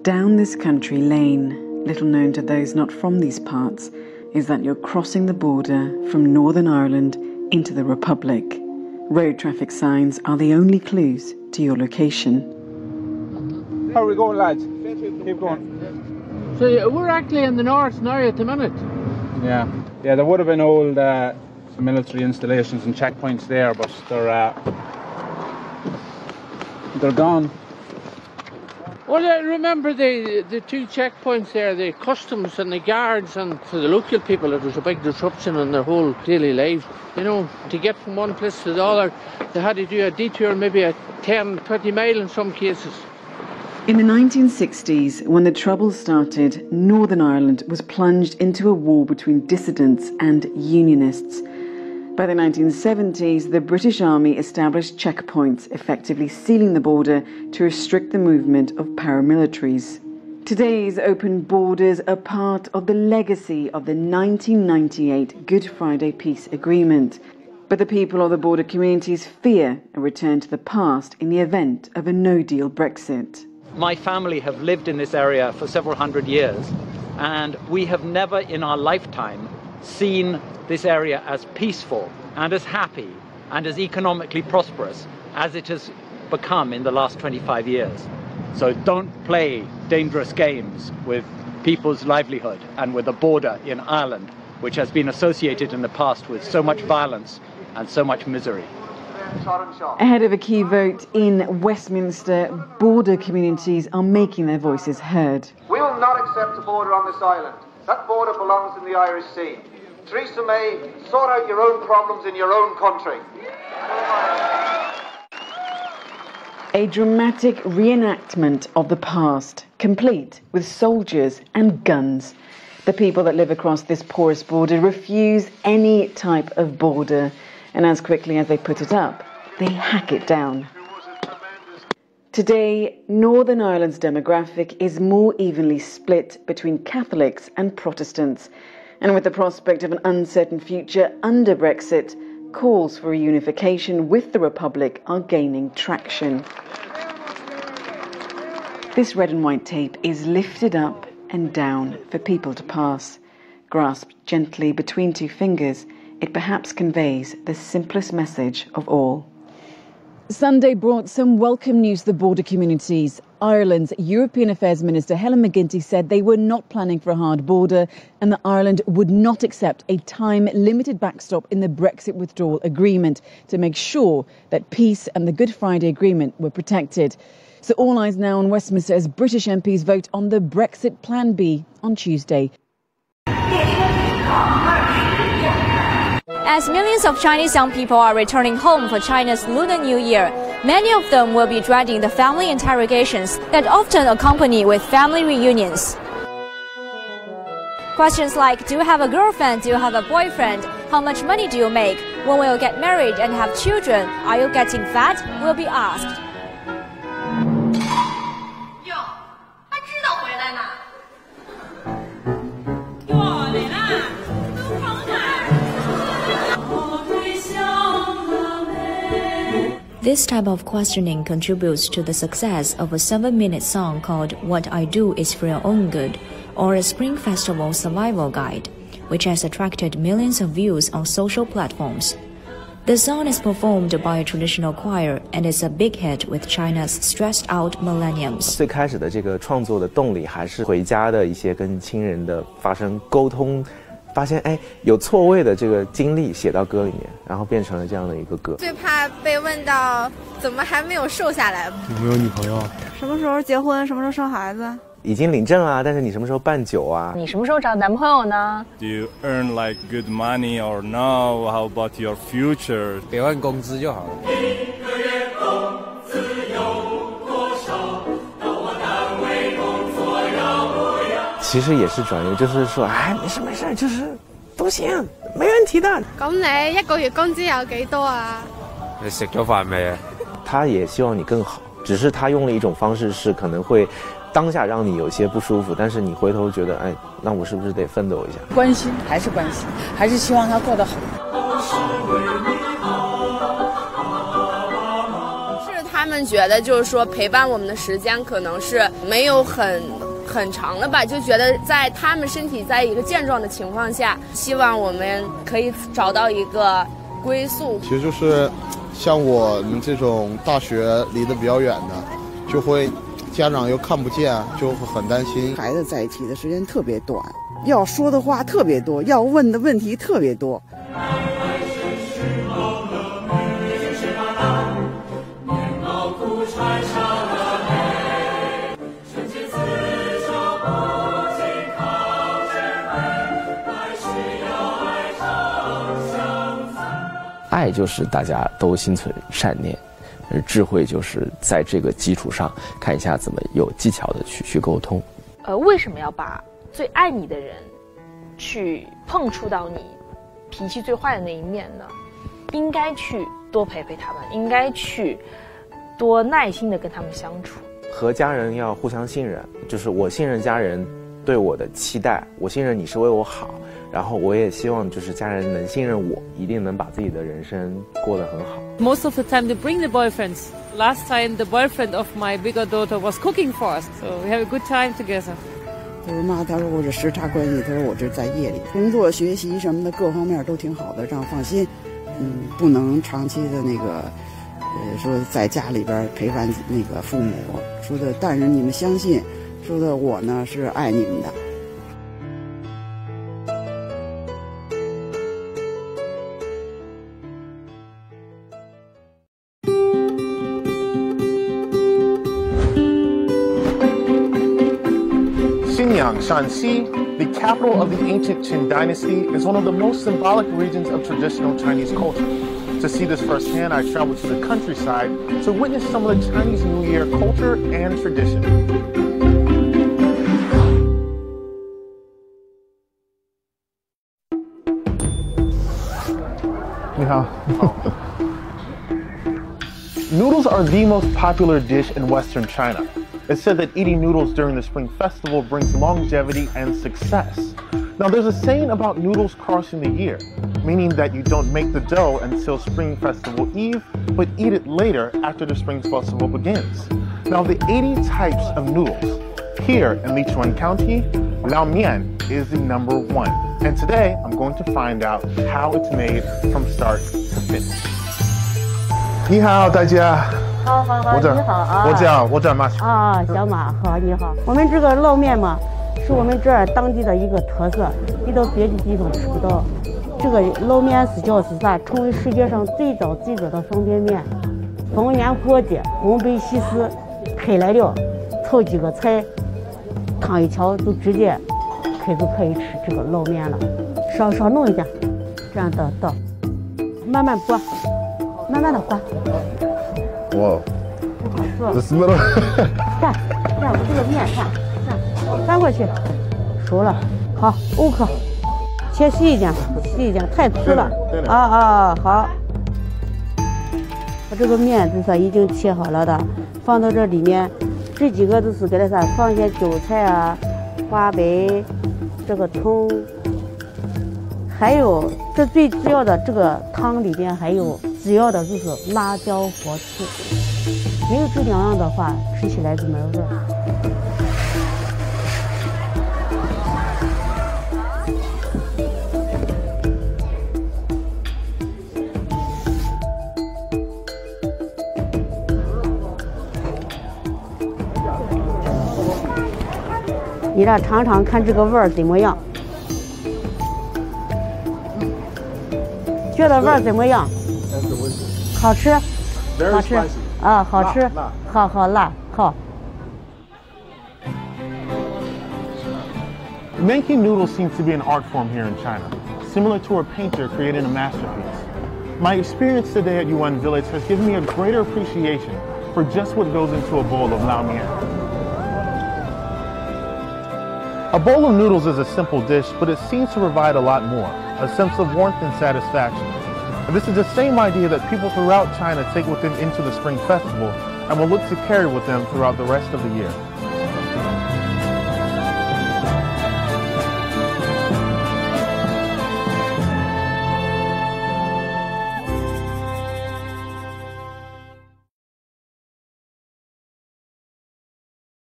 Down this country lane, little known to those not from these parts, is that you're crossing the border from Northern Ireland into the Republic. Road traffic signs are the only clues to your location. How are we going, lads? Keep going. So we're actually in the north now at the minute. Yeah, there would have been old military installations and checkpoints there, but they're gone. Well, remember the two checkpoints there, the customs and the guards, and for the local people it was a big disruption in their whole daily lives. You know, to get from one place to the other, they had to do a detour, maybe a 10, 20 mile in some cases. In the 1960s, when the Troubles started, Northern Ireland was plunged into a war between dissidents and unionists. By the 1970s, the British Army established checkpoints, effectively sealing the border to restrict the movement of paramilitaries. Today's open borders are part of the legacy of the 1998 Good Friday Peace Agreement. But the people of the border communities fear a return to the past in the event of a no-deal Brexit. My family have lived in this area for several hundred years, and we have never in our lifetime seen this area as peaceful and as happy and as economically prosperous as it has become in the last 25 years. So don't play dangerous games with people's livelihood and with a border in Ireland, which has been associated in the past with so much violence and so much misery. Ahead of a key vote in Westminster, border communities are making their voices heard. We will not accept a border on this island. That border belongs in the Irish Sea. Theresa May, sort out your own problems in your own country. A dramatic reenactment of the past, complete with soldiers and guns. The people that live across this porous border refuse any type of border, and as quickly as they put it up, they hack it down. Today, Northern Ireland's demographic is more evenly split between Catholics and Protestants, and with the prospect of an uncertain future under Brexit, calls for reunification with the Republic are gaining traction. This red and white tape is lifted up and down for people to pass. Grasped gently between two fingers, it perhaps conveys the simplest message of all. Sunday brought some welcome news to the border communities. Ireland's European Affairs Minister Helen McGuinty said they were not planning for a hard border and that Ireland would not accept a time-limited backstop in the Brexit withdrawal agreement to make sure that peace and the Good Friday Agreement were protected. So all eyes now on Westminster as British MPs vote on the Brexit Plan B on Tuesday. As millions of Chinese young people are returning home for China's Lunar New Year, many of them will be dreading the family interrogations that often accompany with family reunions. Questions like, do you have a girlfriend? Do you have a boyfriend? How much money do you make? When will you get married and have children? Are you getting fat? Will be asked. This type of questioning contributes to the success of a 7-minute song called What I Do Is For Your Own Good, or a Spring Festival survival guide, which has attracted millions of views on social platforms. The song is performed by a traditional choir and is a big hit with China's stressed-out millennials. 最开始的这个创作的动力还是回家的一些跟亲人的发生沟通。 发现有错位的这个经历写到歌里面，然后变成了这样的一个歌。最怕被问到怎么还没有瘦下来？有没有女朋友？什么时候结婚？什么时候生孩子？已经领证啊，但是你什么时候办酒啊？你什么时候找男朋友呢 ？Do you earn like good money or no? How about your future? 给完工资就好了。 其實也是轉移，就是說，沒事，就是都行，沒問題的。咁你1個月工資有幾多啊？你食咗飯未啊？他也希望你更好，只是他用了一種方式是可能會當下讓你有些不舒服，但是你回頭覺得，那我是不是得奮鬥一下？關心還是關心，還是希望他過得好。是他們们觉得就是说陪伴我们的时间可能是没有很长了吧，就觉得在他们身体在一个健壮的情况下，希望我们可以找到一个归宿。其实就是像我们这种大学离得比较远的，就会家长又看不见，就会很担心。孩子在一起的时间特别短，要说的话特别多，要问的问题特别多。爱就是大家都心存善念，而智慧就是在这个基础上看一下怎么有技巧的去沟通。为什么要把最爱你的人去碰触到你脾气最坏的那一面呢？应该去多陪陪他们，应该去多耐心的跟他们相处。和家人要互相信任，就是我信任家人对我的期待，我信任你是为我好，然后我也希望就是家人能信任我，一定能把自己的人生过得很好。 Most of the time they bring the boyfriends. Last time the boyfriend of my bigger daughter was cooking for us, so we have a good time together. 他说妈，他说我这时差关系，他说我这在夜里工作学习什么的各方面都挺好的，让放心。不能长期的那个说在家里边陪伴那个父母，说的但是你们相信，说的我呢是爱你们的。Xinyang, Shanxi, the capital of the ancient Qin dynasty, is one of the most symbolic regions of traditional Chinese culture. To see this firsthand, I traveled to the countryside to witness some of the Chinese New Year culture and tradition. 你好。Noodles are the most popular dish in Western China. It's said that eating noodles during the Spring Festival brings longevity and success. Now, there's a saying about noodles crossing the year, meaning that you don't make the dough until Spring Festival Eve, but eat it later after the Spring Festival begins. Now, the 80 types of noodles. Here in Lichuan County, Lao Mian is the #1. And today, I'm going to find out how it's made from start to finish. 你好，大家。好，你好啊！我叫马啊，小马，好，你好。我们这个捞面嘛，是我们这儿当地的一个特色，你到别的地方吃不到。这个捞面是叫是啥？成为世界上最早的方便面。逢年过节，红白喜事，开来了，炒几个菜，汤一调就直接可以吃这个捞面了。少弄一点，这样倒，慢慢拨，慢慢的刮。哇，不好做。这是什么？看，这个面看，翻过去，熟了，好，OK，切细一点，太粗了。好。我这个面就是已经切好了的，放到这里面，这几个都是给它啥，放一些韭菜啊、花白，这个葱，还有这最主要的这个汤里边还有。主要的就是辣椒和醋，没有这两样的话，吃起来就没味儿。你俩尝尝看这个味儿怎么样？觉得味儿怎么样？好吃，啊，好吃，好辣，好。 Making noodles seems to be an art form here in China, similar to a painter creating a masterpiece. My experience today at Yuan Village has given me a greater appreciation for just what goes into a bowl of lao mian. A bowl of noodles is a simple dish, but it seems to provide a lot more, a sense of warmth and satisfaction. And this is the same idea that people throughout China take with them into the Spring Festival and will look to carry with them throughout the rest of the year.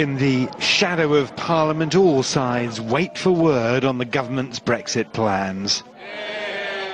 In the shadow of Parliament, all sides wait for word on the government's Brexit plans.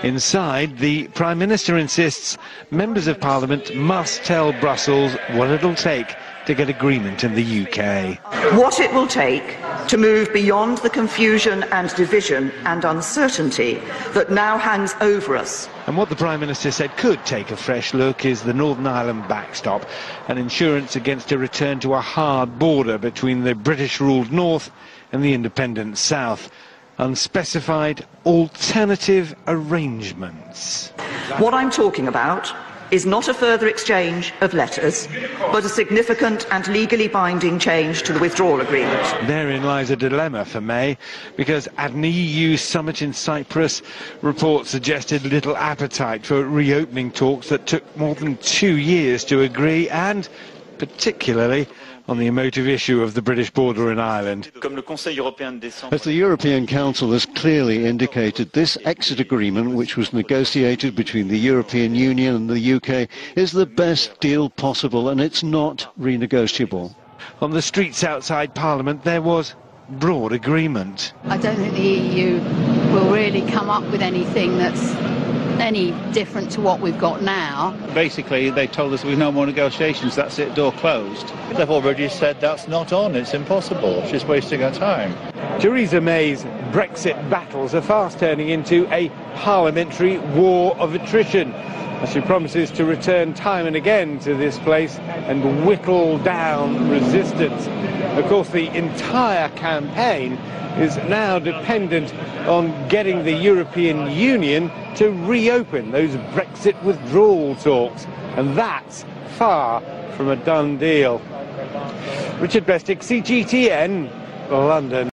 Inside, the Prime Minister insists members of Parliament must tell Brussels what it'll take to get agreement in the UK. What it will take to move beyond the confusion and division and uncertainty that now hangs over us. And what the Prime Minister said could take a fresh look is the Northern Ireland backstop, an insurance against a return to a hard border between the British-ruled North and the independent South. Unspecified alternative arrangements. What I'm talking about is not a further exchange of letters, but a significant and legally binding change to the withdrawal agreement. Therein lies a dilemma for May, because at an EU summit in Cyprus, reports suggested little appetite for reopening talks that took more than 2 years to agree, and particularly on the emotive issue of the British border in Ireland. As the European Council has clearly indicated, this exit agreement, which was negotiated between the European Union and the UK, is the best deal possible, and it's not renegotiable. On the streets outside Parliament, there was broad agreement. I don't think the EU will really come up with anything that's any different to what we've got now. Basically, they told us we've no more negotiations, that's it, door closed. They've already said that's not on, it's impossible, she's wasting her time. Theresa May's Brexit battles are fast turning into a parliamentary war of attrition, as she promises to return time and again to this place and whittle down resistance. Of course, the entire campaign is now dependent on getting the European Union to reopen those Brexit withdrawal talks, and that's far from a done deal. Richard Bestick, CGTN, London.